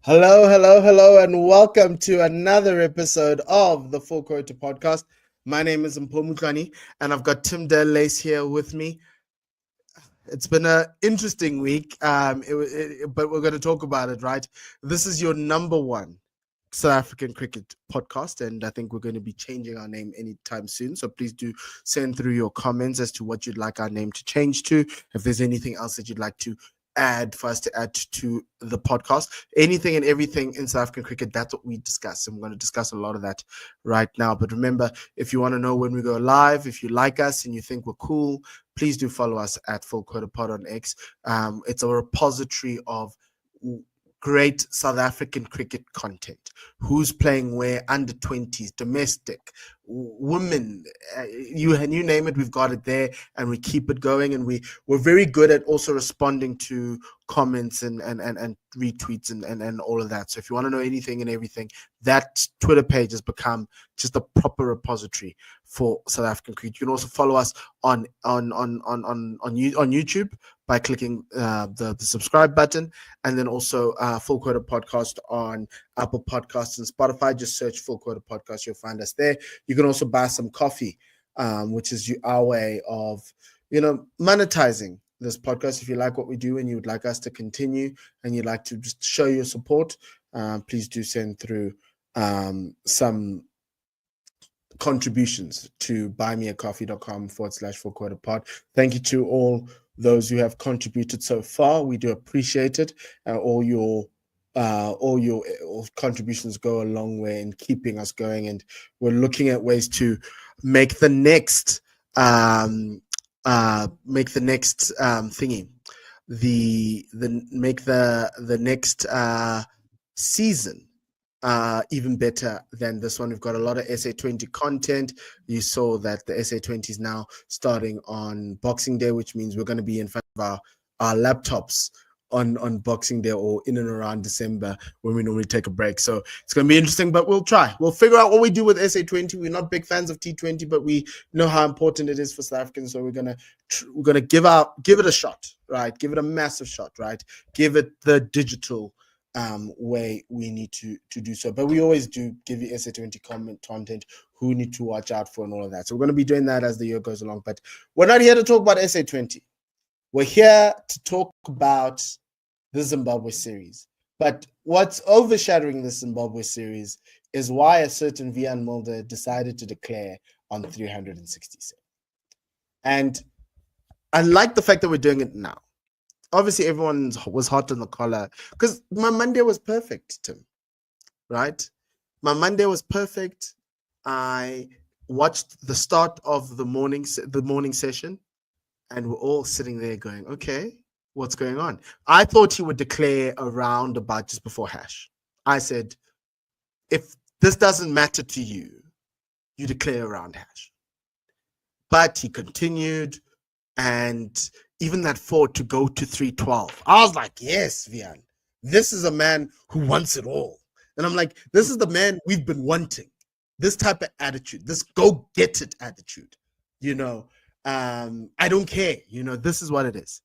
Hello, hello, hello, and welcome to another episode of the Full Quota Podcast. My name is Mpho and I've got Tim Lace here with me. It's been an interesting week, but we're going to talk about it, right? This is your number one South African cricket podcast, and I think we're going to be changing our name anytime soon. So please do send through your comments as to what you'd like our name to change to. If there's anything else that you'd like to add for us to add to the podcast, anything and everything in South African cricket, that's what we discuss. And we're going to discuss a lot of that right now. But remember, if you want to know when we go live, if you like us and you think we're cool, please do follow us at Full Quota Pod on X. It's a repository of great South African cricket content. Who's playing where, under 20s, domestic, women, you name it, we've got it there, and we keep it going. And we're very good at also responding to comments and retweets and all of that. So if you want to know anything and everything, that Twitter page has become just a proper repository for South African cricket. You can also follow us on YouTube by clicking the subscribe button, and then also Full Quota Podcast on Apple Podcasts and Spotify. Just search Full Quota Podcast, you'll find us there. You can also buy some coffee, which is our way of monetizing this podcast. If you like what we do and you would like us to continue and you'd like to just show your support, please do send through some contributions to buymeacoffee.com/fullquotapod. Thank you to all those who have contributed so far. We do appreciate it. All your contributions go a long way in keeping us going, and we're looking at ways to make the next next season even better than this one. We've got a lot of SA20 content. You saw that the SA20 is now starting on Boxing Day, which means we're going to be in front of our laptops on Boxing Day or in and around December when we normally take a break. So it's going to be interesting, but we'll try. We'll figure out what we do with SA20. We're not big fans of T20, but we know how important it is for South Africans. So we're gonna give it a shot, right? Give it a massive shot, right? Give it the digital way we need to do so. But we always do give you SA20 content who we need to watch out for and all of that. So we're going to be doing that as the year goes along. But we're not here to talk about SA20. We're here to talk about the Zimbabwe series. But what's overshadowing the Zimbabwe series is why a certain Wiaan Mulder decided to declare on 367. And I like the fact that we're doing it now. Obviously, everyone was hot on the collar because my Monday was perfect, Tim, right? My Monday was perfect. I watched the start of the morning session, and we're all sitting there going, okay, what's going on? I thought he would declare around about just before hash. I said, if this doesn't matter to you, you declare around hash. But he continued, and even that 4 to go to 312. I was like, yes, Wiaan, this is a man who wants it all. And I'm like, this is the man we've been wanting. This type of attitude, this go get it attitude. I don't care. This is what it is.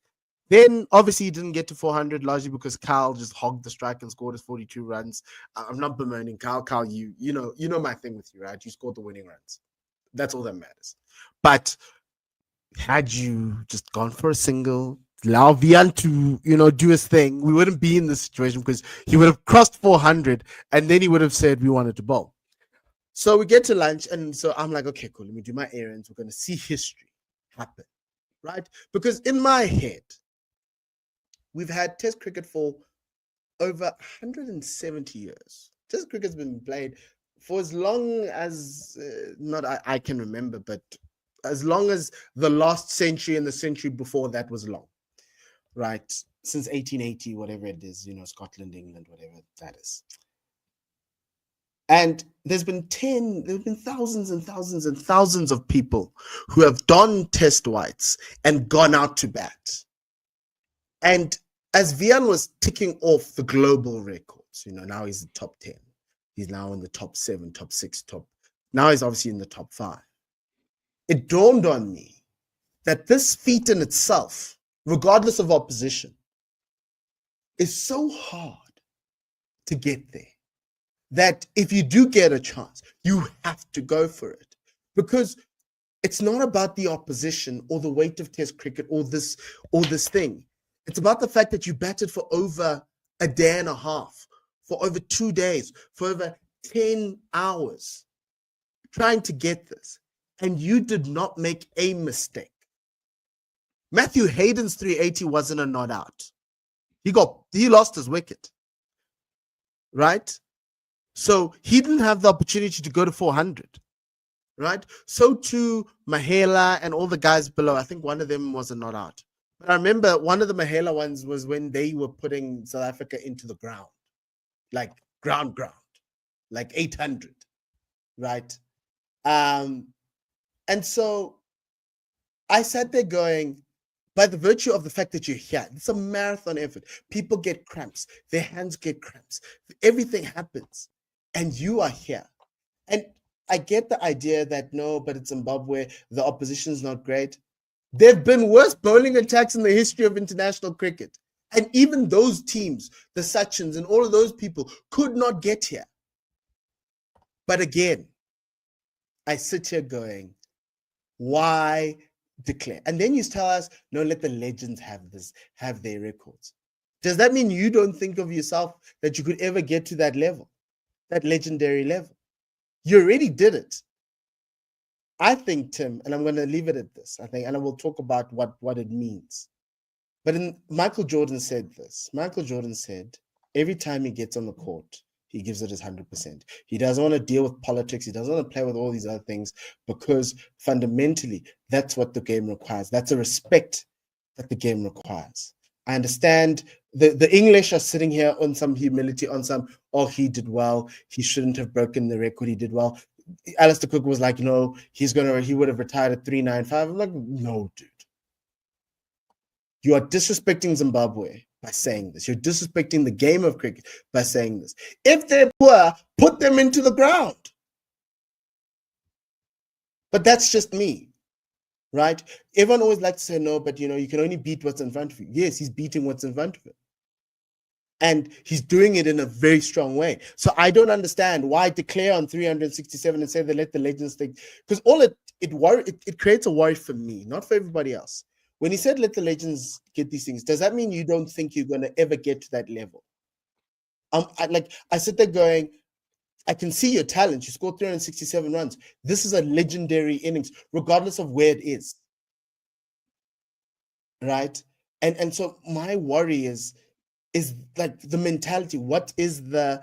Then obviously he didn't get to 400 largely because Kyle just hogged the strike and scored his 42 runs. I'm not bemoaning Kyle. Kyle, you know my thing with you, right? You scored the winning runs. That's all that matters. But had you just gone for a single, allow Wiaan to, do his thing, we wouldn't be in this situation because he would have crossed 400 and then he would have said we wanted to bowl. So we get to lunch, and so I'm like, okay, cool, let me do my errands. We're going to see history happen, right? Because in my head, we've had Test cricket for over 170 years. Test cricket's been played for as long as, I can remember, but as long as the last century and the century before that was long, right? Since 1880, whatever it is, Scotland, England, whatever that is. And there's been thousands and thousands and thousands of people who have donned test whites and gone out to bat. And as Wiaan was ticking off the global records, now he's the top 10. He's now in the top 7, top 6, now he's obviously in the top 5. It dawned on me that this feat in itself, regardless of opposition, is so hard to get there. That if you do get a chance, you have to go for it. Because it's not about the opposition or the weight of Test cricket or this thing. It's about the fact that you batted for over a day and a half, for over 2 days, for over 10 hours trying to get this. And you did not make a mistake. Matthew Hayden's 380 wasn't a not out. He lost his wicket. Right? So he didn't have the opportunity to go to 400. Right? So too Mahela and all the guys below. I think one of them was a not out. But I remember one of the Mahela ones was when they were putting South Africa into the ground. Like ground, like 800, right? And so I sat there going, by the virtue of the fact that you're here, it's a marathon effort. People get cramps, their hands get cramps, everything happens, and you are here. And I get the idea that no, but it's Zimbabwe, the opposition is not great. There have been worse bowling attacks in the history of international cricket. And even those teams, the Sachins and all of those people could not get here. But again, I sit here going, why declare? And then you tell us, no, let the legends have their records. Does that mean you don't think of yourself that you could ever get to that level, that legendary level? You already did it. I think, Tim, and I'm going to leave it at this, I think, and I will talk about what it means. But Michael Jordan said this. Michael Jordan said, every time he gets on the court, he gives it his 100%. He doesn't want to deal with politics. He doesn't want to play with all these other things because fundamentally, that's what the game requires. That's a respect that the game requires. I understand the English are sitting here on some humility, on some, oh, he did well. He shouldn't have broken the record. He did well. Alistair Cook was like, no, he would have retired at 395. I'm like, no, dude. You are disrespecting Zimbabwe by saying this. You're disrespecting the game of cricket by saying this. If they're poor, put them into the ground. But that's just me, right? Everyone always likes to say, no, but you can only beat what's in front of you. Yes, he's beating what's in front of him. And he's doing it in a very strong way. So I don't understand why declare on 367 and say they let the legends think. Because all it creates a worry for me, not for everybody else. When he said let the legends get these things, does that mean you don't think you're going to ever get to that level? I sit there going, I can see your talent. You scored 367 runs. This is a legendary innings, regardless of where it is. Right? And so my worry is like the mentality. What is the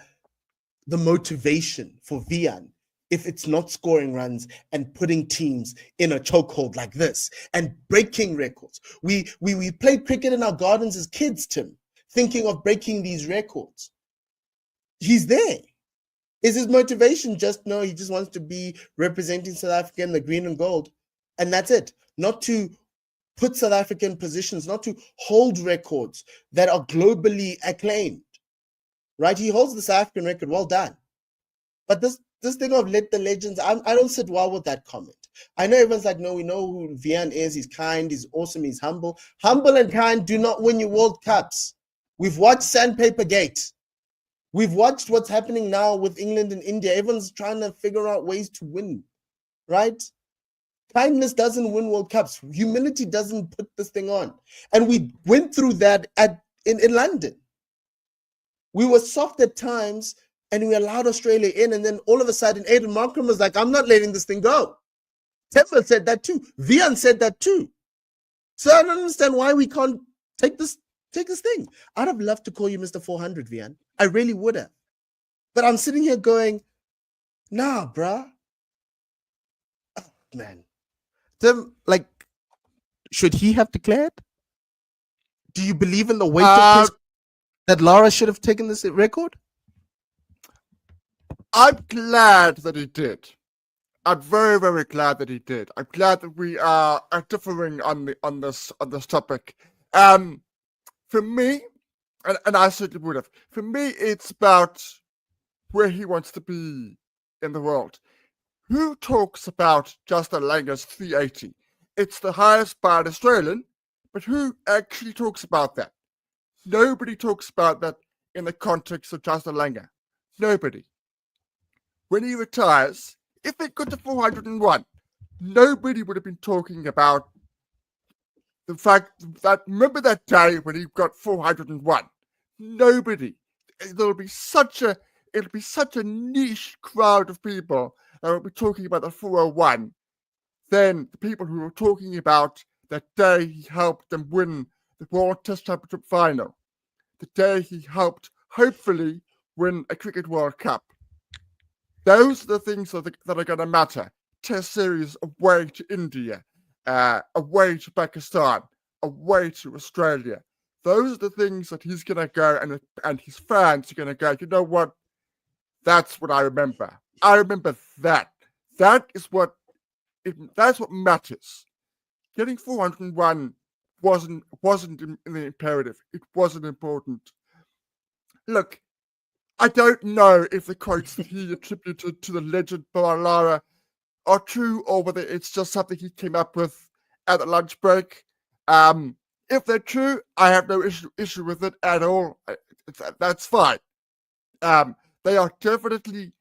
motivation for Wiaan if it's not scoring runs and putting teams in a chokehold like this and breaking records? We played cricket in our gardens as kids, Tim, thinking of breaking these records. He's there. Is his motivation just, no, he just wants to be representing South Africa in the green and gold, and that's it? Not to put South Africa in positions, not to hold records that are globally acclaimed, right? He holds the South African record, well done. But this thing of let the legends, I don't sit well with that comment. I know everyone's like, no, we know who Wiaan is. He's kind, he's awesome, he's humble. Humble and kind do not win you World Cups. We've watched Sandpaper Gate. We've watched what's happening now with England and India. Everyone's trying to figure out ways to win, right? Kindness doesn't win World Cups. Humility doesn't put this thing on. And we went through that in London. We were soft at times, and we allowed Australia in, and then all of a sudden, Aiden Markram was like, I'm not letting this thing go. Temple said that too. Wiaan said that too. So I don't understand why we can't take this thing. I'd have loved to call you Mr. 400, Wiaan. I really would have. But I'm sitting here going, nah, bruh. Oh, man. Tim, should he have declared? Do you believe in the weight of his, that Lara should have taken this record? I'm glad that he did. I'm very, very glad that he did. I'm glad that we are differing on this topic. For me, and I certainly would have. For me, it's about where he wants to be in the world. Who talks about Justin Langer's 380? It's the highest by an Australian, but who actually talks about that? Nobody talks about that in the context of Justin Langer? Nobody. When he retires, if it got to 401, nobody would have been talking about the fact that, remember that day when he got 401? Nobody. It'll be such a niche crowd of people that will be talking about the 401 than the people who were talking about that day he helped them win the World Test Championship final, the day he helped, hopefully, win a Cricket World Cup. Those are the things that are going to matter. Test series away to India, away to Pakistan, away to Australia. Those are the things that he's going to go, and his fans are going to go, you know what? That's what I remember. I remember that. That's what matters. Getting 401 wasn't in the imperative. It wasn't important. Look, I don't know if the quotes that he attributed to the legend Brian Lara are true, or whether it's just something he came up with at the lunch break. If they're true, I have no issue with it at all. That's fine. They are definitely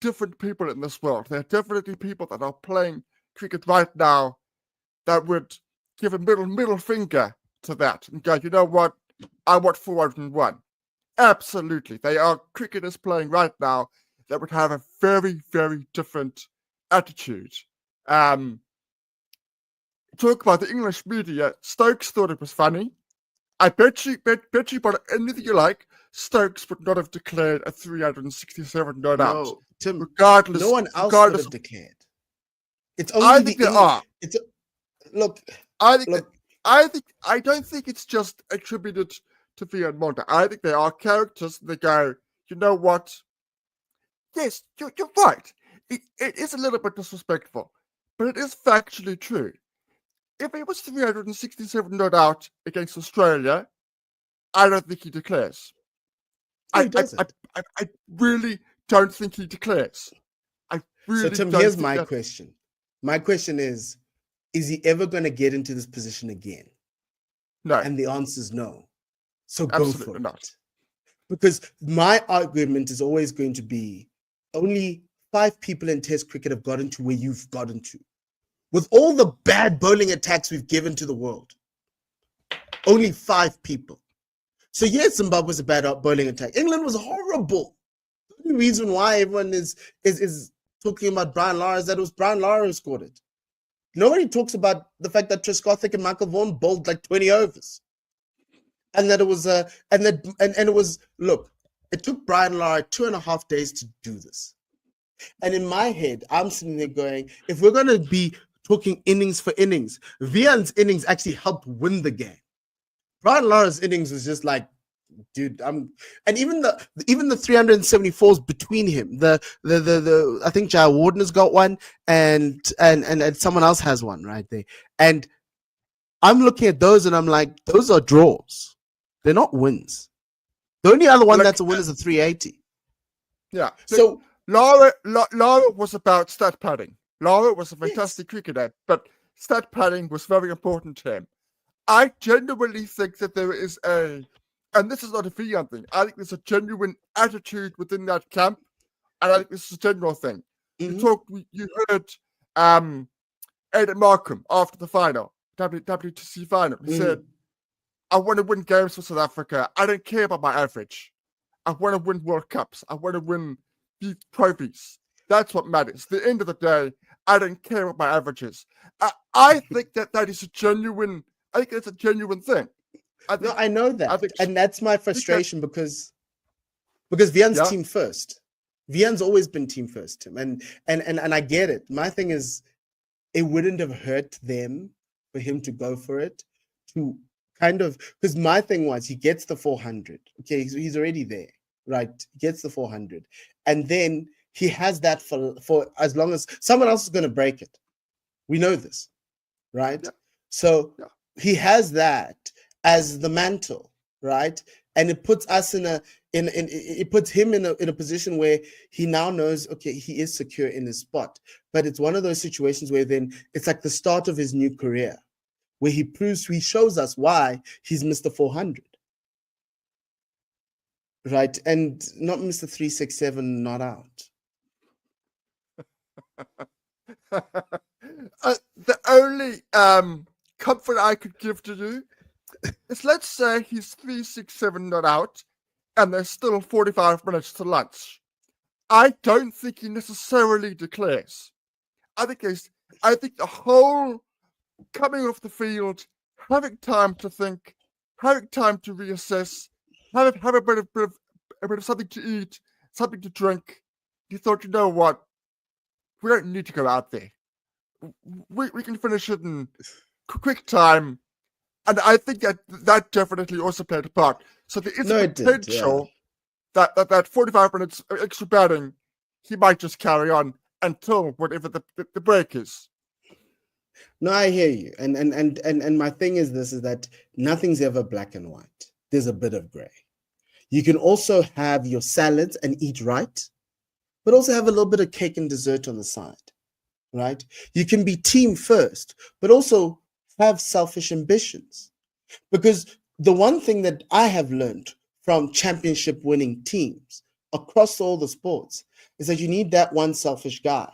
different people in this world. There are definitely people that are playing cricket right now that would give a middle finger to that and go, you know what? I want 401. Absolutely. They are cricketers playing right now that would have a very, very different attitude. Talk about the English media. Stokes thought it was funny. I bet you about anything you like, Stokes would not have declared a 367 not out. No, Tim, regardless, no one else would have declared. It's only I think there are. I don't think it's just attributed to Wiaan Mulder. I think there are characters that go, you know what? Yes, you're right. It is a little bit disrespectful, but it is factually true. If it was 367 not out against Australia, I don't think he declares. I really don't think he declares. So, Tim, here's my question. My question is he ever going to get into this position again? No. And the answer is no. So absolutely go for not. it. Because my argument is always going to be only 5 people in Test cricket have gotten to where you've gotten to. With all the bad bowling attacks we've given to the world, only 5 people. So yes, Zimbabwe was a bad bowling attack. England was horrible. The only reason why everyone is talking about Brian Lara is that it was Brian Lara who scored it. Nobody talks about the fact that Trescothick and Michael Vaughan bowled like 20 overs. And that it was it was, look, it took Brian Lara 2.5 days to do this. And in my head, I'm sitting there going, if we're going to be talking innings for innings, Wiaan's innings actually helped win the game. Brian Lara's innings was just like, dude, and even the 374s between him. The I think Jai Warden has got one, and someone else has one right there. And I'm looking at those and I'm like, those are draws. They're not wins. The only other one that's a win is a 380. Yeah. So Lara was about stat padding. Lara was a fantastic cricketer, but stat padding was very important to him. I genuinely think that there is and this is not a Wiaan thing, I think there's a genuine attitude within that camp, and I think this is a general thing. Mm-hmm. You heard Aidan Markham after the final, WTC final. He said, I want to win games for South Africa. I don't care about my average. I want to win World Cups. I want to win these trophies. That's what matters. At the end of the day, I don't care about my averages. I think that is a genuine. I think it's a genuine thing. I know that, and that's my frustration because Wiaan's team first. Wiaan's always been team first, Tim, and I get it. My thing is, it wouldn't have hurt them for him to go for it, to kind of, because my thing was he gets the 400. Okay, he's already there, right? He gets the 400, and then he has that for as long as someone else is going to break it. We know this, right? Yeah. So he has that as the mantle, right? And it puts us it puts him in a position where he now knows, okay, he is secure in his spot. But it's one of those situations where then it's like the start of his new career, where he shows us why he's Mr. 400. right? And not Mr. 367 not out. The only comfort I could give to you is, let's say he's 367 not out, and there's still 45 minutes to lunch. I don't think he necessarily declares. I think the whole coming off the field, having time to think, having time to reassess, have a bit of something to eat, something to drink. He thought, you know what, we don't need to go out there. We can finish it in quick time, and I think that definitely also played a part. So there is potential that 45 minutes extra batting, he might just carry on until whatever the break is. No, I hear you, and my thing is this: is that nothing's ever black and white. There's a bit of gray. You can also have your salads and eat right, but also have a little bit of cake and dessert on the side, right? You can be team first, but also have selfish ambitions. Because the one thing that I have learned from championship winning teams across all the sports is that you need that one selfish guy.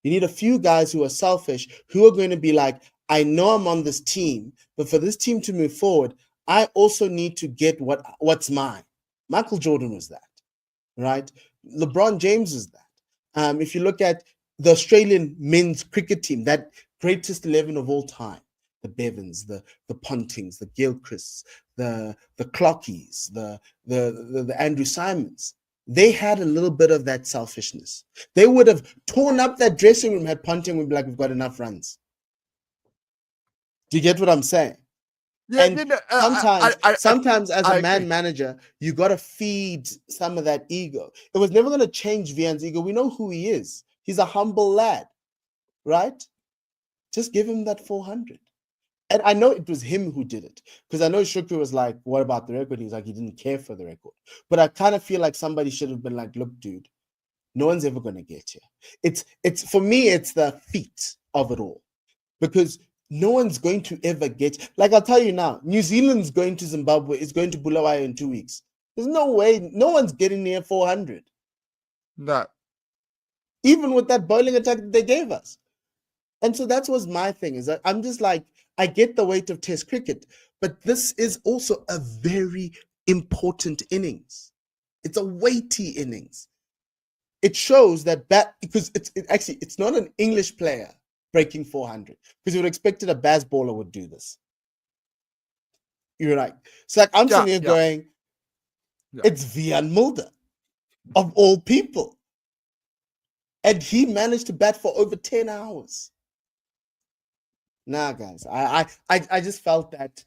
You need a few guys who are selfish, who are going to be like, I know I'm on this team, but for this team to move forward, I also need to get what's mine. Michael Jordan was that, right? LeBron James is that. If you look at the Australian men's cricket team, that greatest 11 of all time, the Bevans, the Pontings, the Gilchrists, the Clockies, the Andrew Simons, they had a little bit of that selfishness. They would have torn up that dressing room had Ponting would be like, we've got enough runs. Do you get what I'm saying? Yeah, and sometimes as a man manager, you got to feed some of that ego. It was never going to change Wiaan's ego. We know who he is. He's a humble lad, right? Just give him that 400. And I know it was him who did it, because I know Shukri was like, what about the record? He was like, he didn't care for the record. But I kind of feel like somebody should have been like, look, dude, no one's ever going to get you. It's for me, it's the feat of it all, because no one's going to ever get, like I'll tell you now, New Zealand's going to Zimbabwe, is going to Bulawayo in 2 weeks. There's no way, no one's getting near 400. No. Even with that bowling attack that they gave us. And so that was my thing, is that I'm just like, I get the weight of Test cricket, but this is also a very important innings. It's a weighty innings. It shows that because it's not an English player breaking 400, because you would expect a Baz bowler would do this. You're right. So like I'm sitting here going, it's Wiaan Mulder of all people. And he managed to bat for over 10 hours. Nah, guys, I just felt that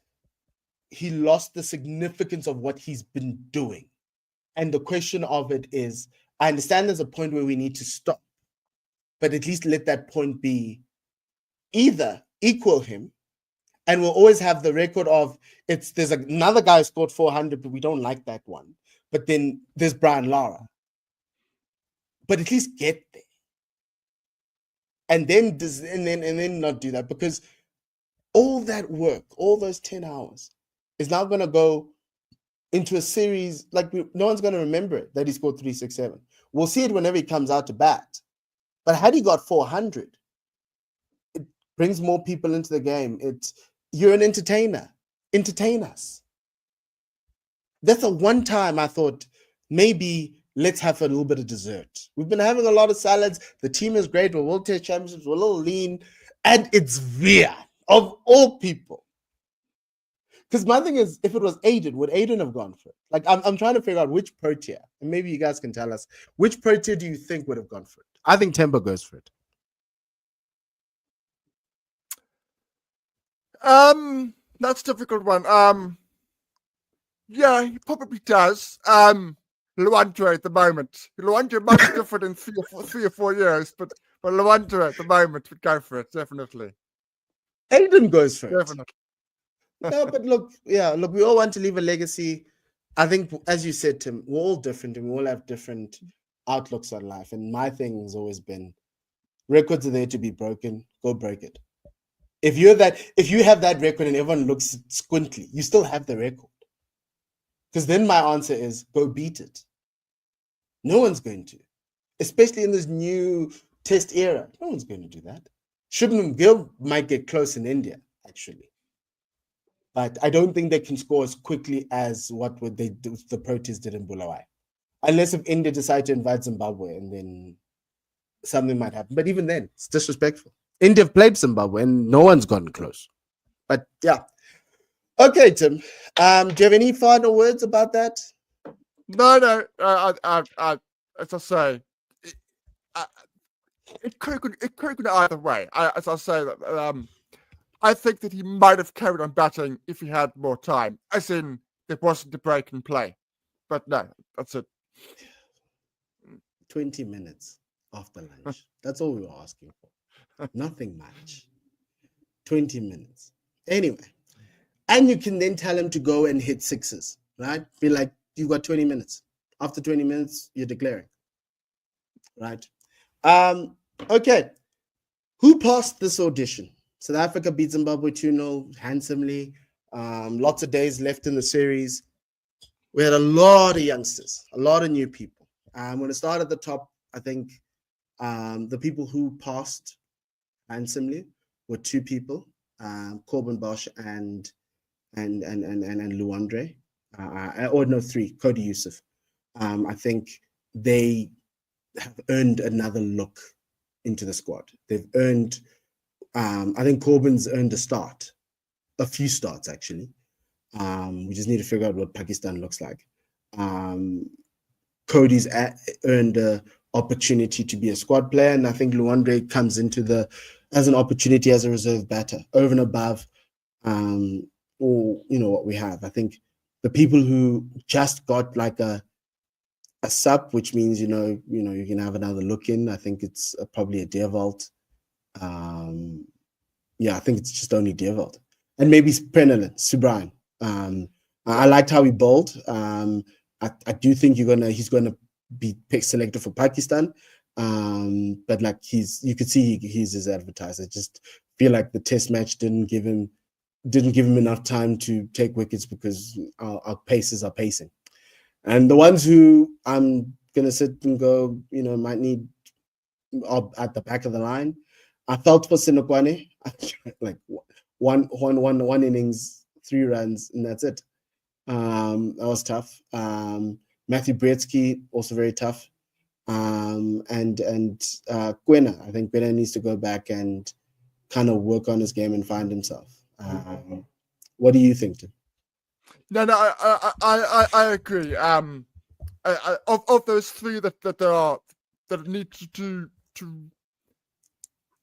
he lost the significance of what he's been doing. And the question of it is, I understand there's a point where we need to stop, but at least let that point be either equal him, and we'll always have the record of there's another guy who scored 400, but we don't like that one. But then there's Brian Lara. But at least get there. And then not do that, because all that work, all those 10 hours is now going to go into a series, like no one's going to remember it, that he scored 367. We'll see it whenever he comes out to bat. But had he got 400, it brings more people into the game. You're an entertainer. Entertain us. That's a one time I thought, maybe let's have a little bit of dessert. We've been having a lot of salads. The team is great. We're World Test Championships. We're a little lean. And it's Wiaan, of all people. Because my thing is, if it was Aiden, would Aiden have gone for it? Like, I'm trying to figure out which Protea, and maybe you guys can tell us, which Protea do you think would have gone for it? I think Temba goes for it. That's a difficult one. Yeah, he probably does. Luandre at the moment. Luandre much different in 3 or 4 years, but Luandre at the moment would go for it, definitely. Aiden goes for definitely. it. No, but look, we all want to leave a legacy. I think, as you said, Tim, we're all different and we all have different outlooks on life. And my thing has always been, records are there to be broken. Go break it. If you have that record and everyone looks squintly, you still have the record. Because then my answer is go beat it. No one's going to, especially in this new test era. No one's going to do that. Shubman Gill might get close in India, actually. But I don't think they can score as quickly as what would they do, the Proteas did in Bulawayo. Unless if India decide to invite Zimbabwe and then something might happen. But even then, it's disrespectful. India have played Zimbabwe and no one's gotten close. But yeah. Okay, Tim. Do you have any final words about that? No. As I say, it could have gone either way. As I say, I think that he might have carried on batting if he had more time. As in, there wasn't a break in play. But no, that's it. 20 minutes after lunch. That's all we were asking for. Nothing much. 20 minutes. Anyway. And you can then tell him to go and hit sixes, right? Be like, you've got 20 minutes. After 20 minutes, you're declaring. Right? Okay. Who passed this audition? South Africa beat Zimbabwe 2-0 handsomely. Lots of days left in the series. We had a lot of youngsters, a lot of new people. I'm going to start at the top. I think the people who passed handsomely were two people, Corbin Bosch and Luandre, or no, three, Cody Yusuf. I think they have earned another look into the squad. They've earned, I think Corbin's earned a few starts actually. We just need to figure out what Pakistan looks like. Cody's earned an opportunity to be a squad player, and I think Luandre comes into as an opportunity as a reserve batter over and above. Or what we have. I think the people who just got like a sub, which means you can have another look in. I think it's probably a Deervald. I think it's just only Deervald, and maybe Prenelin, Subrian. I liked how he bowled. I do think he's gonna be selected for Pakistan. But like you could see he's his advertiser. I just feel like the test match didn't give him enough time to take wickets because our pacers are pacing. And the ones who I'm going to sit and go, might need at the back of the line, I felt for Sinokwane, like one innings, 3 runs, and that's it. That was tough. Matthew Bretsky, also very tough. And Kwena, I think Kwena needs to go back and kind of work on his game and find himself. What do you think, Tim? No, I agree. Of those three that need to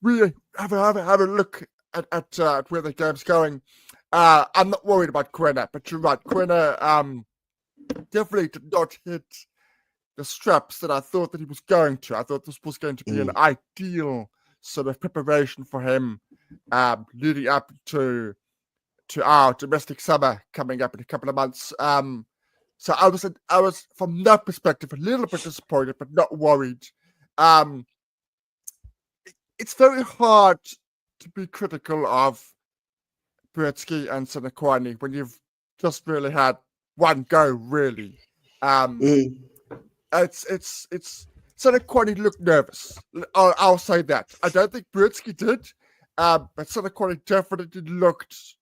really have a look at where the game's going. I'm not worried about Kwena, but you're right. Kwena definitely did not hit the straps that I thought that he was going to. I thought this was going to be an ideal sort of preparation for him leading up to our domestic summer coming up in a couple of months. So I was from that perspective a little bit disappointed, but not worried. It's very hard to be critical of Bretsky and Sinokwane when you've just really had one go, really. It's Sinokwane looked nervous. I'll say that. I don't think Bretsky did, but Sinokwane definitely looked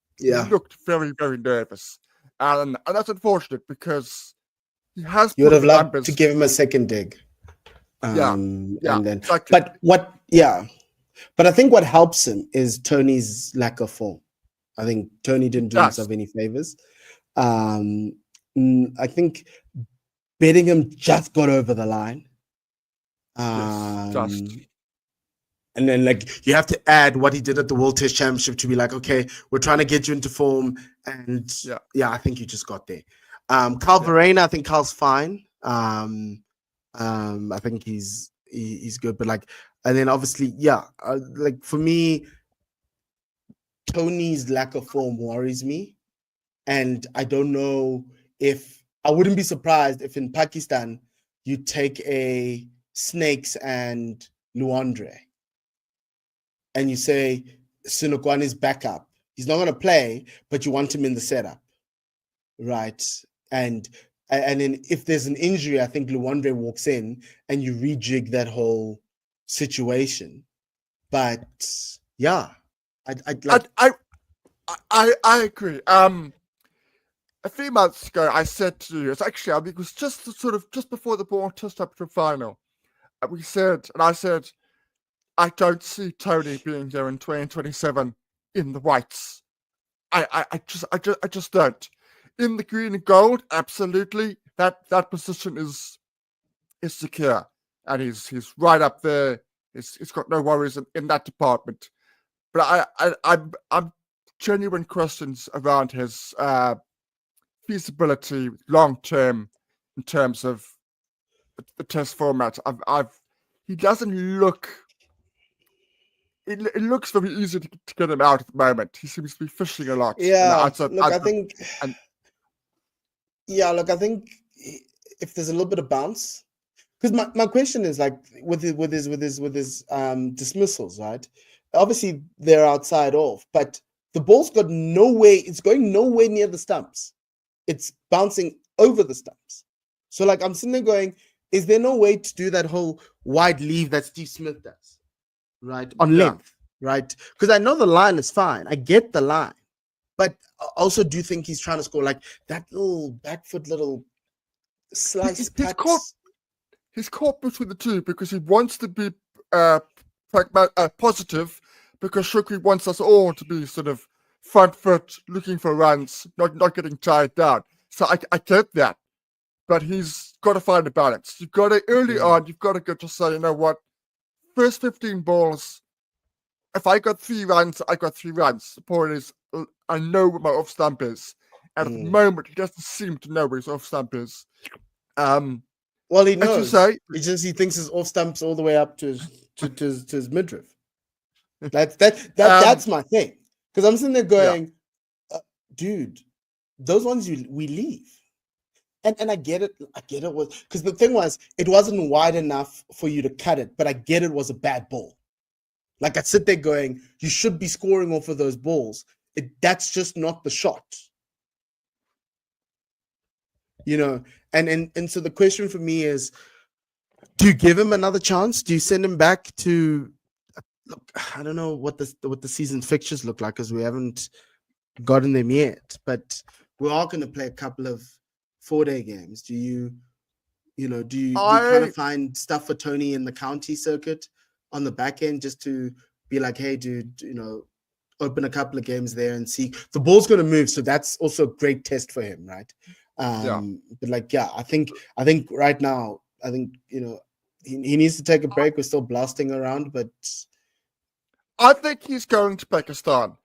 very, very nervous. And that's unfortunate because he has. You would have loved to give him a second dig. And then, exactly. But I think what helps him is Tony's lack of form. I think Tony didn't do himself any favors. I think Bedingham just got over the line. And then, you have to add what he did at the World Test Championship to be like, okay, we're trying to get you into form. And I think you just got there. Carl Verreynne, I think Carl's fine. I think he's good, but and then obviously, for me, Tony's lack of form worries me. And I don't know I wouldn't be surprised if in Pakistan you take a Snakes and Luandre and you say Sinokwane is backup. He's not going to play, but you want him in the setup, right? And then if there's an injury, I think Luandre walks in and you rejig that whole situation. But yeah, I'd like. I agree. A few months ago, I said to you, I think it was just before the Born Test Up to final. I said, I don't see Tony being there in 2027 in the whites. I just don't. In the green and gold, absolutely, that position is secure, and he's right up there. He's got no worries in that department. But I'm genuine questions around his feasibility long term in terms of the test format. He doesn't look. It looks very easy to get him out at the moment. He seems to be fishing a lot. Yeah, look, I think if there's a little bit of bounce, because my question is like with his dismissals, right? Obviously they're outside off, but the ball's got no way. It's going nowhere near the stumps. It's bouncing over the stumps. So like I'm sitting there going, is there no way to do that whole wide leave that Steve Smith does, right? On length, right? Because I know the line is fine. I get the line. But I also do think he's trying to score like that little back foot little slice. He's caught between the two because he wants to be positive, because Shukri wants us all to be sort of front foot, looking for runs, not getting tied down. So I get that. But he's got to find a balance. You've got to, early on, you've got to get to say, you know what, first 15 balls, if I got 3 runs, I got 3 runs. The point is, I know what my off stump is. And at the moment, he doesn't seem to know where his off stump is. Well, he knows. He thinks his off stump's all the way up to his midriff. That's my thing. Because I'm sitting there going, dude, those ones we leave. And I get it. Because the thing was, it wasn't wide enough for you to cut it, but I get it was a bad ball. Like I sit there going, you should be scoring off of those balls. That's just not the shot. You know, and so the question for me is, do you give him another chance? Do you send him back to? Look, I don't know what the season fixtures look like because we haven't gotten them yet. But we are going to play a couple of 4-day games. Do you kind of find stuff for Tony in the county circuit on the back end just to be like, hey, dude, open a couple of games there and see the ball's going to move. So that's also a great test for him, right? But I think right now, he needs to take a break. We're still blasting around, but I think he's going to Pakistan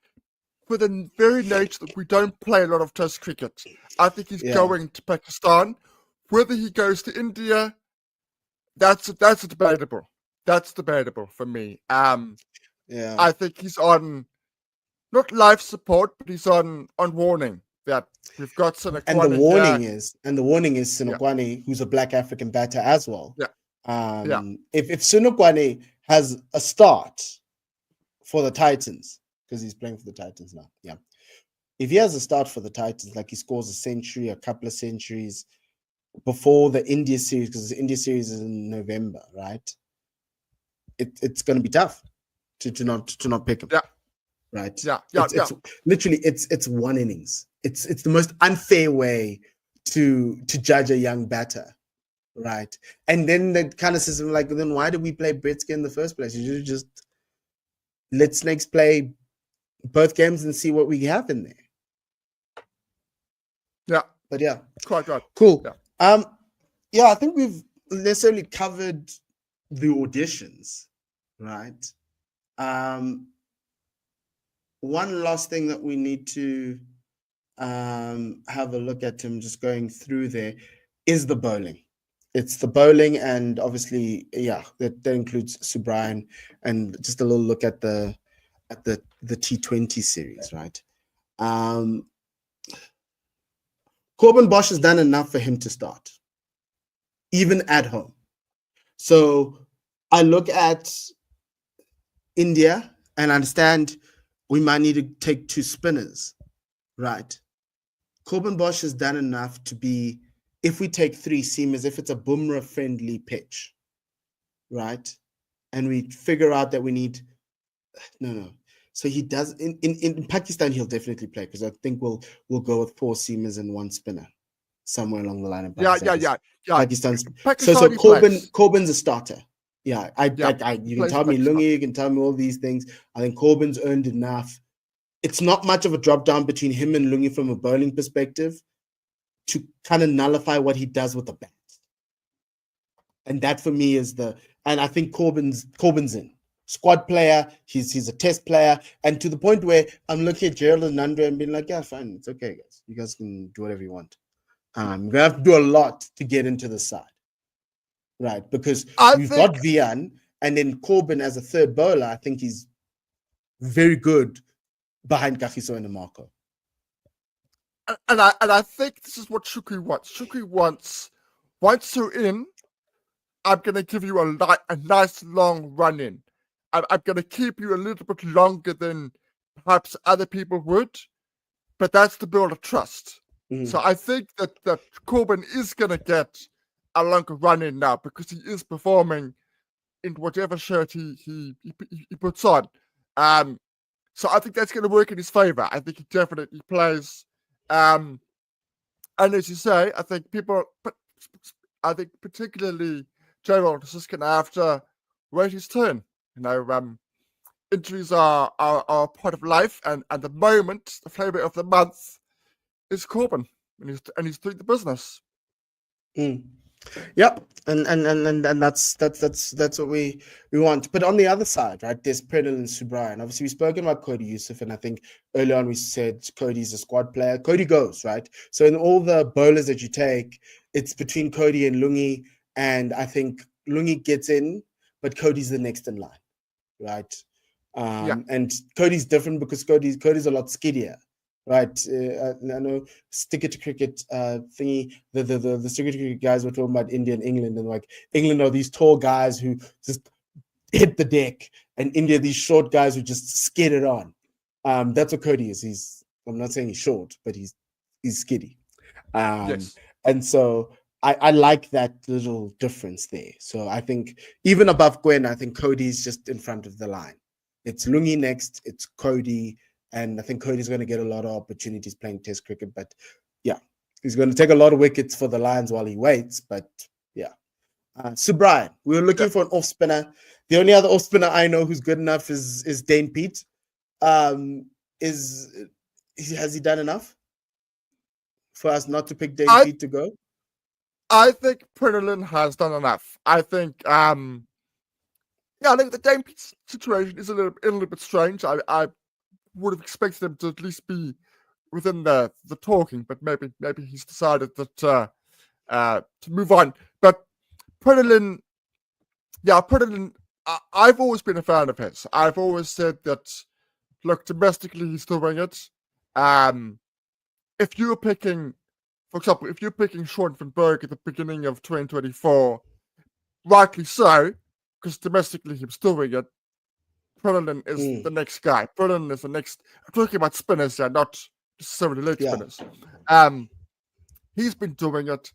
for the very nature that we don't play a lot of Test cricket. I think he's going to Pakistan. Whether he goes to India, that's debatable. That's debatable for me. I think he's on not life support, but he's on warning that we've got Sinokwane. And the warning is Sinokwane, who's a Black African batter as well. If Sinokwane has a start for the Titans, because he's playing for the Titans now, if he has a start for the Titans, like he scores a century, a couple of centuries before the India series, because the India series is in November, right? It's going to be tough to not pick him. Right. It's literally it's 1 innings. It's the most unfair way to judge a young batter, right? And then that kind of system, like, then why did we play Bretska in the first place? You should just let Snakes play both games and see what we have in there. But quite right. Cool. I think we've necessarily covered the auditions, right? One last thing that we need to have a look at, Tim, just going through there, is the bowling. It's the bowling, and obviously, that includes Subrian, and just a little look at the T20 series, right? Corbin Bosch has done enough for him to start, even at home. So I look at India and understand we might need to take 2 spinners, right? Corbin Bosch has done enough to be, if we take 3 seamers, if it's a Bumrah-friendly pitch, right? And we figure out that we need... No. So he does... In Pakistan, he'll definitely play, because I think we'll go with 4 seamers and 1 spinner, somewhere along the line in Pakistan. Yeah. Pakistan's... Pakistan So Corbin's a starter. Yeah, you can tell me Pakistan. Lungi, you can tell me all these things. I think Corbin's earned enough. It's not much of a drop down between him and Lungi from a bowling perspective to kind of nullify what he does with the bat. And that for me is and I think Corbin's in. Squad player, he's a test player. And to the point where I'm looking at Gerald and Nandre and being like, yeah, fine, it's okay, guys. You guys can do whatever you want. You're going to have to do a lot to get into the side. Right, because you've got Wiaan, and then Corbin as a third bowler, I think he's very good behind Kagiso and Marco. And I think this is what Shukri wants. Shukri wants, once you're in, I'm going to give you a nice long run in. I'm going to keep you a little bit longer than perhaps other people would, but that's to build a trust. Mm-hmm. So I think that Corbin is going to get a longer run in now, because he is performing in whatever shirt he puts on. So I think that's going to work in his favor. I think he definitely plays. And as you say, I think particularly Gerald is just going to have to wait his turn. Injuries are part of life, and at the moment, the flavor of the month is Corbin, and he's doing the business. Mm. Yep, and that's what we want. But on the other side, right, there's Prenell and Subrayan. Obviously, we've spoken about Cody Yusuf, and I think earlier on we said Cody's a squad player. Cody goes, right? So in all the bowlers that you take, it's between Cody and Lungi, and I think Lungi gets in, but Cody's the next in line, right? And Cody's different because Cody's a lot skiddier. Right, I know sticker to cricket thingy. The sticker to cricket guys were talking about India and England, and like England are these tall guys who just hit the deck, and India these short guys who just skid it on. That's what Cody is. I'm not saying he's short, but he's skiddy. Yes. And so I like that little difference there. So I think even above Gwen, I think Cody's just in front of the line. It's Lungi next. It's Cody. And I think Cody's going to get a lot of opportunities playing Test cricket. But yeah, he's going to take a lot of wickets for the Lions while he waits. But yeah. Brian, we were looking for an off spinner. The only other off spinner I know who's good enough is Dane Pete. Has he done enough for us not to pick Dane Pete to go? I think Prenell has done enough. I think, I think the Dane Pete situation is a little bit strange. I would have expected him to at least be within the talking, but maybe he's decided that to move on. But Prenell, I've always been a fan of his. I've always said that, look, domestically he's doing it. If you're picking, for example, Sean van Berg at the beginning of 2024, rightly so, because domestically he was doing it. Prenell is the next guy. Prenell is the next. I'm talking about spinners here, not necessarily leg spinners. He's been doing it.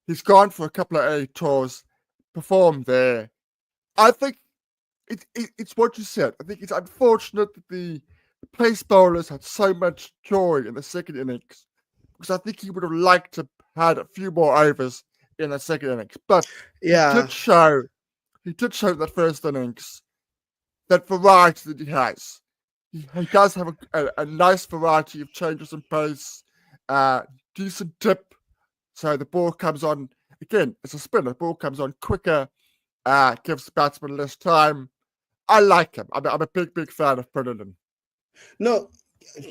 He's gone for a couple of A tours, performed there. I think it's what you said. I think it's unfortunate that the pace bowlers had so much joy in the second innings, because I think he would have liked to have had a few more overs in the second innings. But he did show that first innings that variety that he has. He does have a nice variety of changes in pace, decent tip. So the ball comes on, again, it's a spinner, the ball comes on quicker, gives the batsman less time. I like him. I'm a big fan of Prenell. No,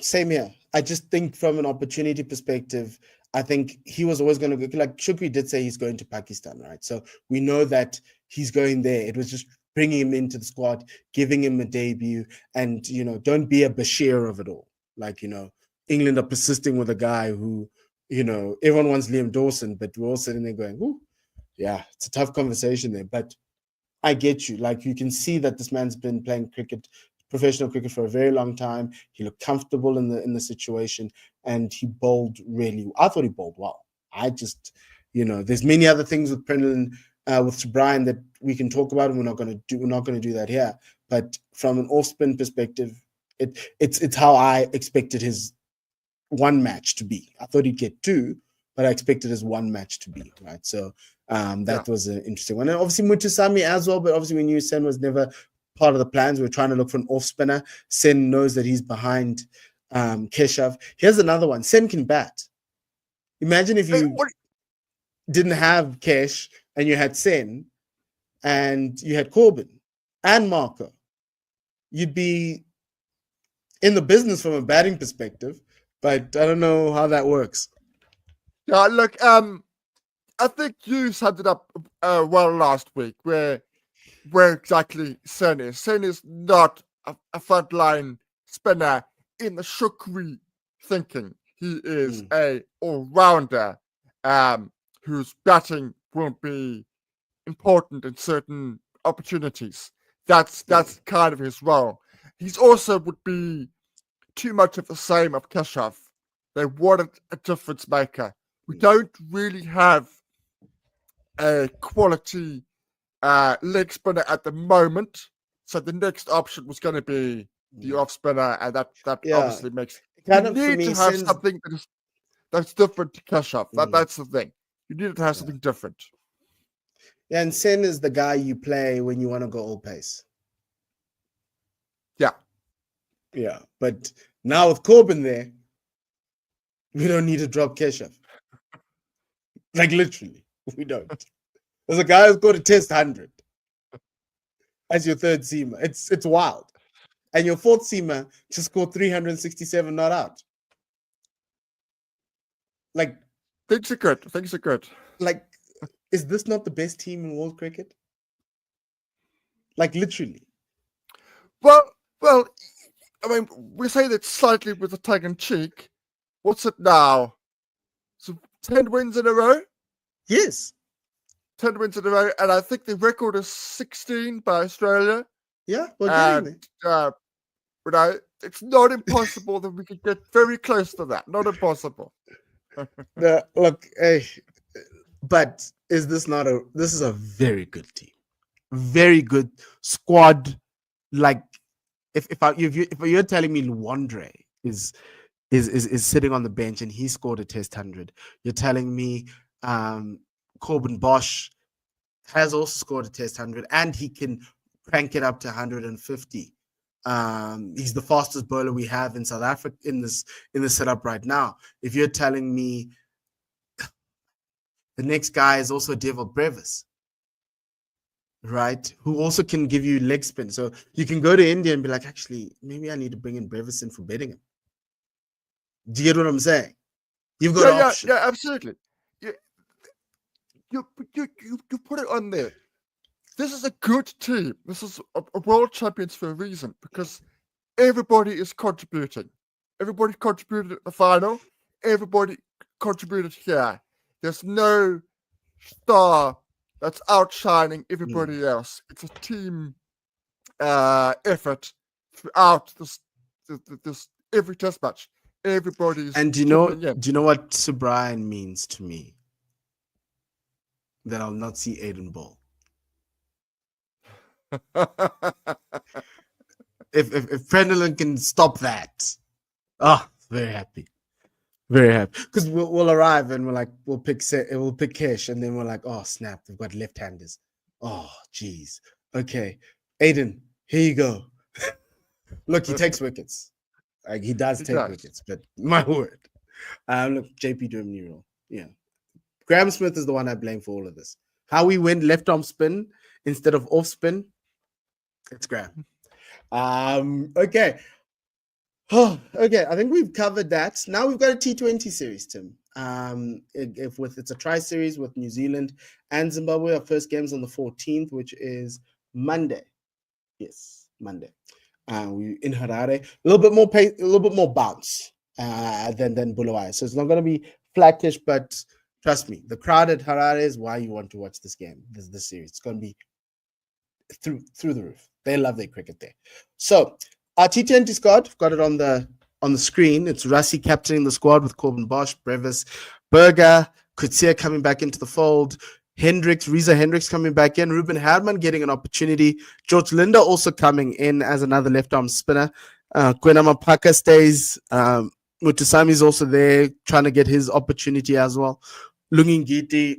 same here. I just think from an opportunity perspective, I think he was always going to go, like Shukri did say he's going to Pakistan, right? So we know that he's going there. It was just bringing him into the squad, giving him a debut, and, don't be a Bashir of it all. Like, England are persisting with a guy who, everyone wants Liam Dawson, but we're all sitting there going, ooh, yeah, it's a tough conversation there. But I get you. Like, you can see that this man's been playing cricket professional cricket for a very long time. He looked comfortable in the situation, and he bowled really. I thought he bowled well. I just, there's many other things with Brendan, with Brian that we can talk about, and we're not going to do that here. But from an off spin perspective, it's how I expected his one match to be. I thought he'd get two, but I expected his one match to be, right? So that was an interesting one. And obviously Mutusami as well, but obviously we knew Sen was never part of the plans. We were trying to look for an off spinner. Sen knows that he's behind Keshav. Here's another one. Sen can bat. Imagine if you didn't have Kesh and you had Sen and you had Corbin and Marco. You'd be in the business from a batting perspective, but I don't know how that works. Yeah, look, I think you summed it up well last week, where exactly Sen is. Sen is not a frontline spinner in the Shukri thinking. He is a all-rounder whose batting will be important in certain opportunities. That's kind of his role. He's also would be too much of the same of Keshav. They wanted a difference maker. We don't really have a quality leg spinner at the moment, so the next option was going to be the off spinner, and that obviously makes you need to have something that's different to Keshav. That's the thing. You need to have something different. Yeah, and Sen is the guy you play when you want to go all pace. Yeah, but now with Corbin there, we don't need to drop Keshav. Like literally, we don't. There's a guy who's got a test 100 as your third seamer. It's wild. And your fourth seamer just scored 367 not out. Like, things are good. Like, is this not the best team in world cricket? Like, literally. Well, I mean, we say that slightly with a tongue in cheek. What's it now? So 10 wins in a row? Yes. 10 wins in a row, and I think the record is 16 by Australia. Yeah, we're getting there. But it's not impossible that we could get very close to that. Not impossible. Look, but is this not this is a very good team. Very good squad. Like, if you're telling me Luandre is sitting on the bench and he scored a test 100, you're telling me Corbin Bosch has also scored a test 100 and he can crank it up to 150. He's the fastest bowler we have in South Africa in this setup right now. If you're telling me the next guy is also Devil Brevis, right? Who also can give you leg spin. So you can go to India and be like, actually, maybe I need to bring in Brevis in for Bedingham. Do you get what I'm saying? You've got options. Yeah, absolutely. You put it on there. This is a good team. This is a world champions for a reason, because everybody is contributing. Everybody contributed at the final. Everybody contributed here. There's no star that's outshining everybody else. It's a team effort throughout this every test match. Everybody's and do you know what Sir Brian means to me? That I'll not see Aiden bowl. if Prendelin can stop that, very happy. Because we'll arrive and we're like, we'll pick Kesh, and then we're like, oh snap, we've got left-handers. Oh geez. Okay, Aiden, here you go. Look, he takes wickets. Like he does take wickets, but my word. Look, JP doing new role. Yeah. Graham Smith is the one I blame for all of this. How we went left arm spin instead of off spin. It's Graham. Okay. Oh, okay. I think we've covered that. Now we've got a T20 series, Tim. It's a tri-series with New Zealand and Zimbabwe. Our first game's on the 14th, which is Monday. Yes, Monday. We in Harare. A little bit more pace, a little bit more bounce than Bulawayo. So it's not going to be flattish, but trust me, the crowd at Harare is why you want to watch this game. This series. It's going to be through the roof. They love their cricket there. So Our T20 squad, got it on the screen. It's Rassie captaining the squad with Corbin Bosch, Brevis, Berger, Coetzee coming back into the fold, Reza Hendricks coming back in, Ruben Herman getting an opportunity, George Linder also coming in as another left-arm spinner. Kwena Mapaka stays. Mutusami is also there trying to get his opportunity as well. Lungingiti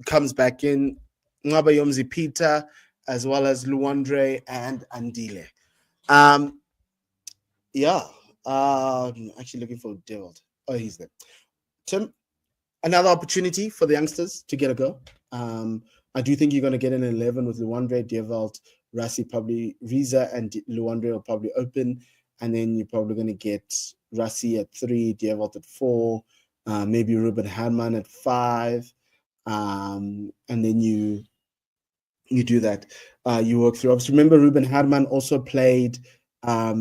comes back in, Ngabayomzi Peter, as well as Luandre and Andile. Actually looking for Devil. Oh, he's there. Tim, another opportunity for the youngsters to get a go. I do think you're going to get an 11 with Luandre, Devalt, Rassie, probably Reza and Luandre will probably open. And then you're probably going to get Rassie at 3, Devalt at 4, maybe Ruben Herman at 5. And then you do that. You work through. Obviously, remember Ruben Herman also played. I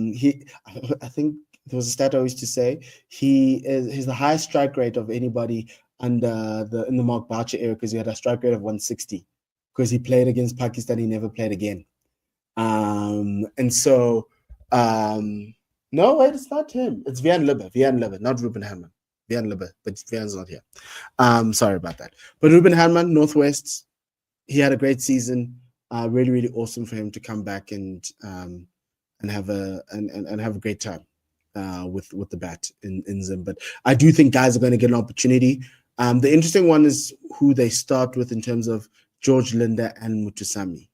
think there was a stat I used to say he's the highest strike rate of anybody in the Mark Boucher era because he had a strike rate of 160 because he played against Pakistan. He never played again. And so no, wait, it's not him. It's Wiaan Mulder, not Ruben Herman. Wiaan Mulder, but Wiaan's not here. Sorry about that. But Ruben Herman, Northwest, he had a great season. Really, really awesome for him to come back and have a great time with the bat in Zim. But I do think guys are going to get an opportunity. The interesting one is who they start with in terms of George Linder and Mutusami.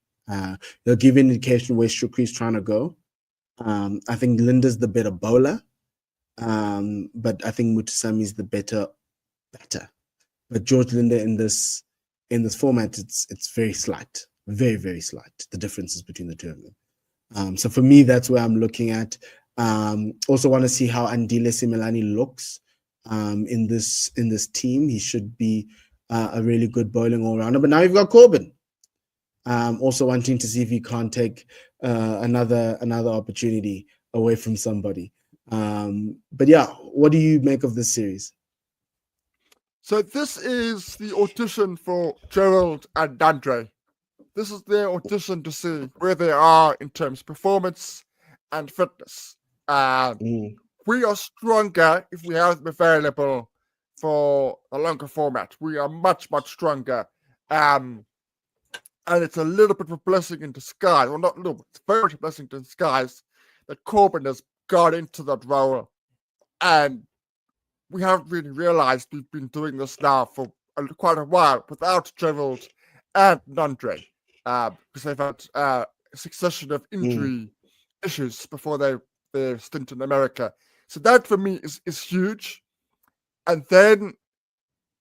They'll give an indication where Shukri's trying to go. I think Linda's the better bowler, but I think Mutusami is the better batter. But George Linder in this format, it's very slight, very, very slight, the differences between the two of them. So for me, that's where I'm looking at. Also want to see how Andile Simelane looks in this team. He should be a really good bowling all-rounder. But now you've got Corbin. Also wanting to see if he can't take another opportunity away from somebody. But yeah, what do you make of this series? So this is the audition for Gerald and Andre. This is their audition to see where they are in terms of performance and fitness. We are stronger if we have them available for a longer format. We are much, much stronger. And it's a little bit of a blessing in disguise. Well, not a little bit. It's very much a blessing in disguise that Corbin has got into that role. And we haven't really realized we've been doing this now for quite a while without Gerald and Andre. Because they've had a succession of injury issues before their stint in America. So that for me is huge. And then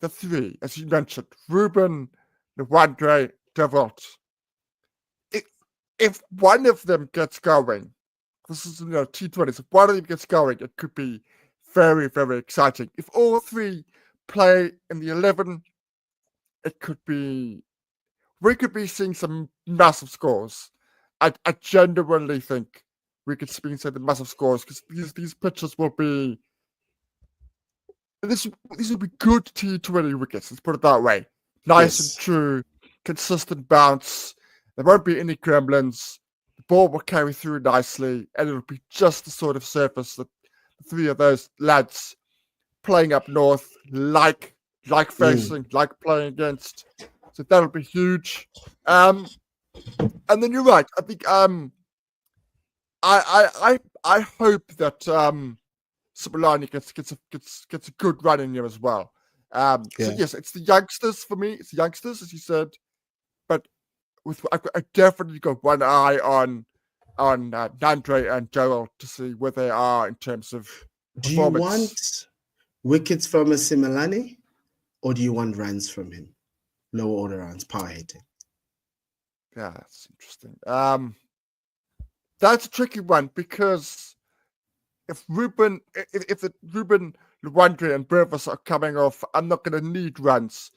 the three, as you mentioned, Ruben, Andre, Devalt. If one of them gets going, this is T20s, if one of them gets going, it could be very, very exciting. If all three play in the 11, we could be seeing some massive scores. I genuinely think we could be seeing the massive scores because these pitches will be. These will be good T20 wickets. Let's put it that way. Nice and true, consistent bounce. There won't be any gremlins. The ball will carry through nicely, and it'll be just the sort of surface that the three of those lads playing up north like facing, like playing against. So that'll be huge. And then you're right. I think I hope that Simelane gets a good run in here as well. So yes, it's the youngsters for me. It's the youngsters, as you said, but I definitely got one eye on Andre and Joel to see where they are in terms of performance. Do you want wickets from a Simelane, or do you want runs from him? Lower order runs, power hitting. Yeah, that's interesting. That's a tricky one because if Ruben, Luandre and Brevis are coming off, I'm not going to need runs.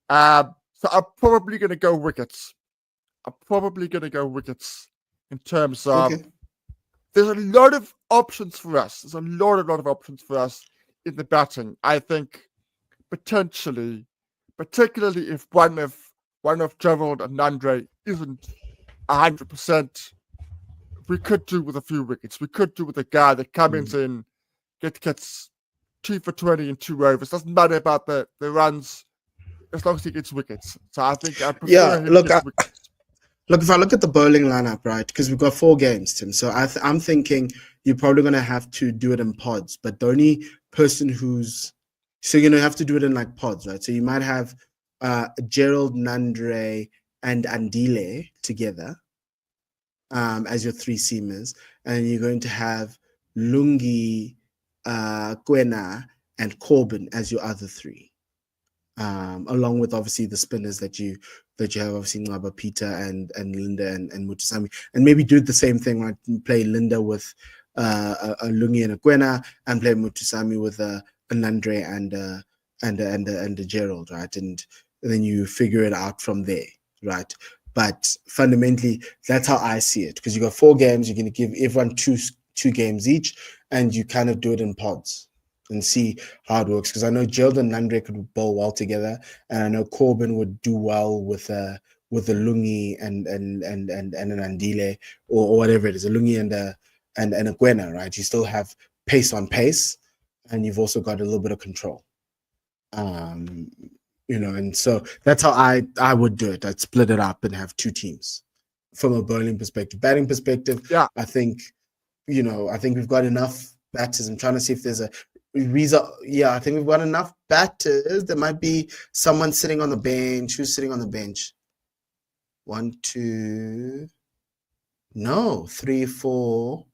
So I'm probably going to go wickets. In terms of there's a lot of options for us. There's a lot of options for us in the batting. I think potentially, particularly if one of Gerald and Andre isn't 100%, we could do with a few wickets. We could do with a guy that comes in, gets 2 for 20 in 2 overs. Doesn't matter about the runs as long as he gets wickets. So I think I prefer him get wickets. Look, if I look at the bowling lineup, right, because we've got 4 games, Tim. So I'm thinking you're probably going to have to do it in pods. But the only person so you're going to have to do it in like pods, right? So you might have Gerald, Nandre, and Andile together as your 3 seamers. And you're going to have Lungi, Kwena, and Corbin as your other 3. Along with obviously the spinners that you have, obviously Ngaba, Peter and Linda and Mutusami, and maybe do the same thing, right? Play Linda with a Lungi and a Kwena, and play Mutusami with a Nandre and a Gerald, right? And then you figure it out from there, right? But fundamentally, that's how I see it, because you got 4 games. You're going to give everyone two games each, and you kind of do it in pods and see how it works. Because I know Gerald and Nandre could bowl well together, and I know Corbin would do well with a Lungi and an Andile or whatever it is, a Lungi and a Kwena, right? You still have pace on pace, and you've also got a little bit of control. And so that's how I would do it. I'd split it up and have 2 teams from a bowling perspective. Batting perspective, yeah, I think we've got enough batters. I'm trying to see if there's a reason. Yeah, I think we've got enough batters. There might be someone sitting on the bench. Who's sitting on the bench? 1, 2, no, 3, 4,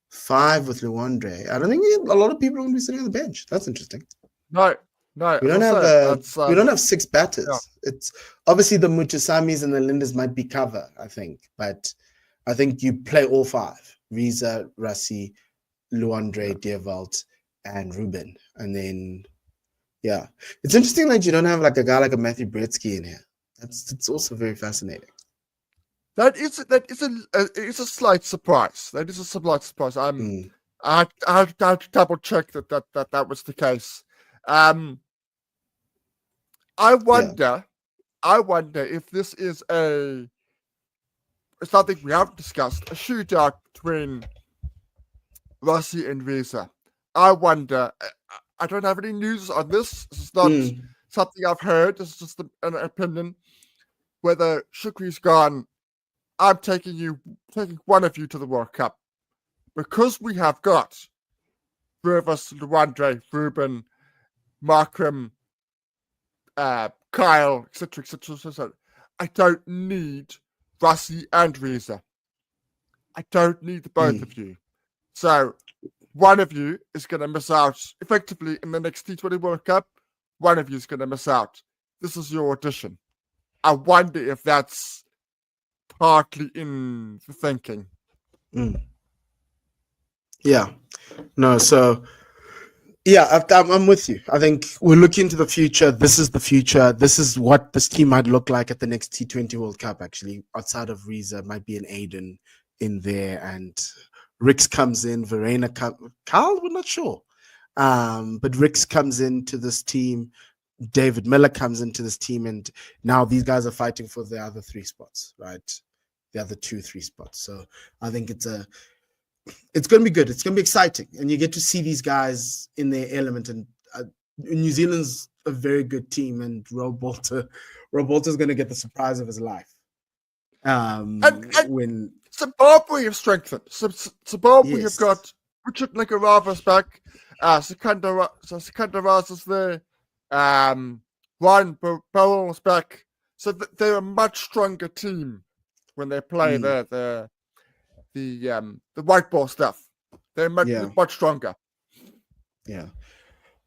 5 with Luandre. I don't think a lot of people are going to be sitting on the bench. That's interesting. No. We don't have 6 batters. Yeah. It's obviously the Mutusamis and the Lindas might be cover, I think, but I think you play all 5: Riza, Rassi, Luandre, Deervalt, and Ruben. And then, yeah, it's interesting that you don't have like a guy like a Matthew Bretsky in here. It's also very fascinating. That is a slight surprise. That is a slight surprise. I had to double check that was the case. I wonder if this is something we haven't discussed, a shootout between Rossi and Riza. I wonder, I don't have any news on this. This is not something I've heard. This is just an opinion. Whether Shukri's gone, I'm taking one of you to the World Cup. Because we have got Rivers, Luandre, Ruben, Markram, Kyle, etc. I don't need Rossi and Riza. I don't need the both of you. So one of you is going to miss out effectively in the next T20 World Cup. One of you is going to miss out. This is your audition. I wonder if that's partly in the thinking. Yeah. No, so yeah, I'm with you. I think we're looking to the future. This is the future. This is what this team might look like at the next T20 World Cup, actually. Outside of Riza, might be an Aiden in there, and Rix comes in, Verena Carl, we're not sure. But Rix comes into this team, David Miller comes into this team, and now these guys are fighting for the other 3 spots, right? The other 2-3 spots. So I think it's going to be good. It's going to be exciting. And you get to see these guys in their element. And New Zealand's a very good team. And Rob Bolter's going to get the surprise of his life. When Zimbabwe have strengthened. Zimbabwe Yes. have got Richard Nicarava's back. Sikandar Raza's there. Ryan Burrell's back. So they're a much stronger team when they play the white ball stuff. They're much stronger. Yeah.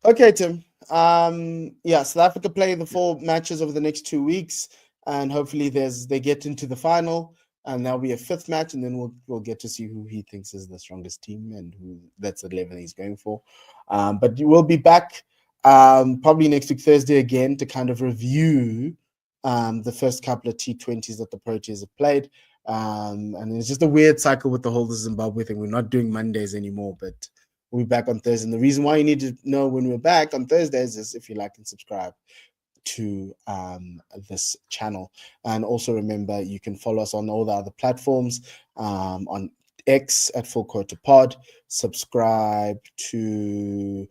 Okay, Tim. South Africa play the 4 matches over the next 2 weeks, and hopefully they get into the final, and there'll be a 5th match, and then we'll get to see who he thinks is the strongest team and who that's the 11 he's going for. But we'll be back probably next week Thursday again to kind of review the first couple of T20s that the Proteas have played. And it's just a weird cycle with the whole Zimbabwe thing. We're not doing Mondays anymore, but we'll be back on Thursday. And the reason why you need to know when we're back on Thursdays is if you like and subscribe to this channel. And also remember, you can follow us on all the other platforms, on X at Full Quota Pod. Subscribe to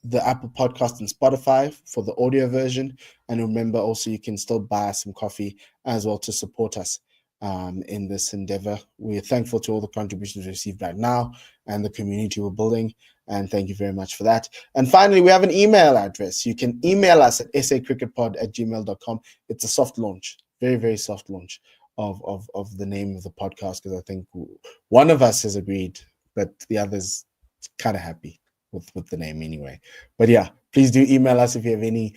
the Apple Podcast and Spotify for the audio version. And remember, also, you can still buy some coffee as well to support us in this endeavor. We're thankful to all the contributions received right now and the community we're building. And thank you very much for that. And finally, we have an email address. You can email us at sacricketpod@gmail.com. It's a soft launch, very, very soft launch of the name of the podcast, because I think one of us has agreed, but the other's kind of happy with the name anyway. But yeah, please do email us if you have any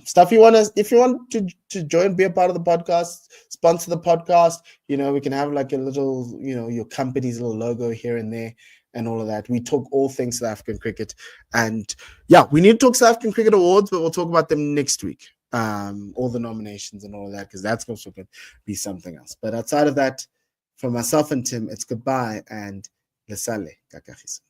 stuff you want us, if you want to join, be a part of the podcast, sponsor the podcast. We can have like a little, your company's little logo here and there and all of that. We talk all things South African cricket, and yeah, we need to talk South African Cricket Awards, but we'll talk about them next week. All the nominations and all of that, because that's also going to be something else. But outside of that, for myself and Tim, it's goodbye and lesale kakagisa.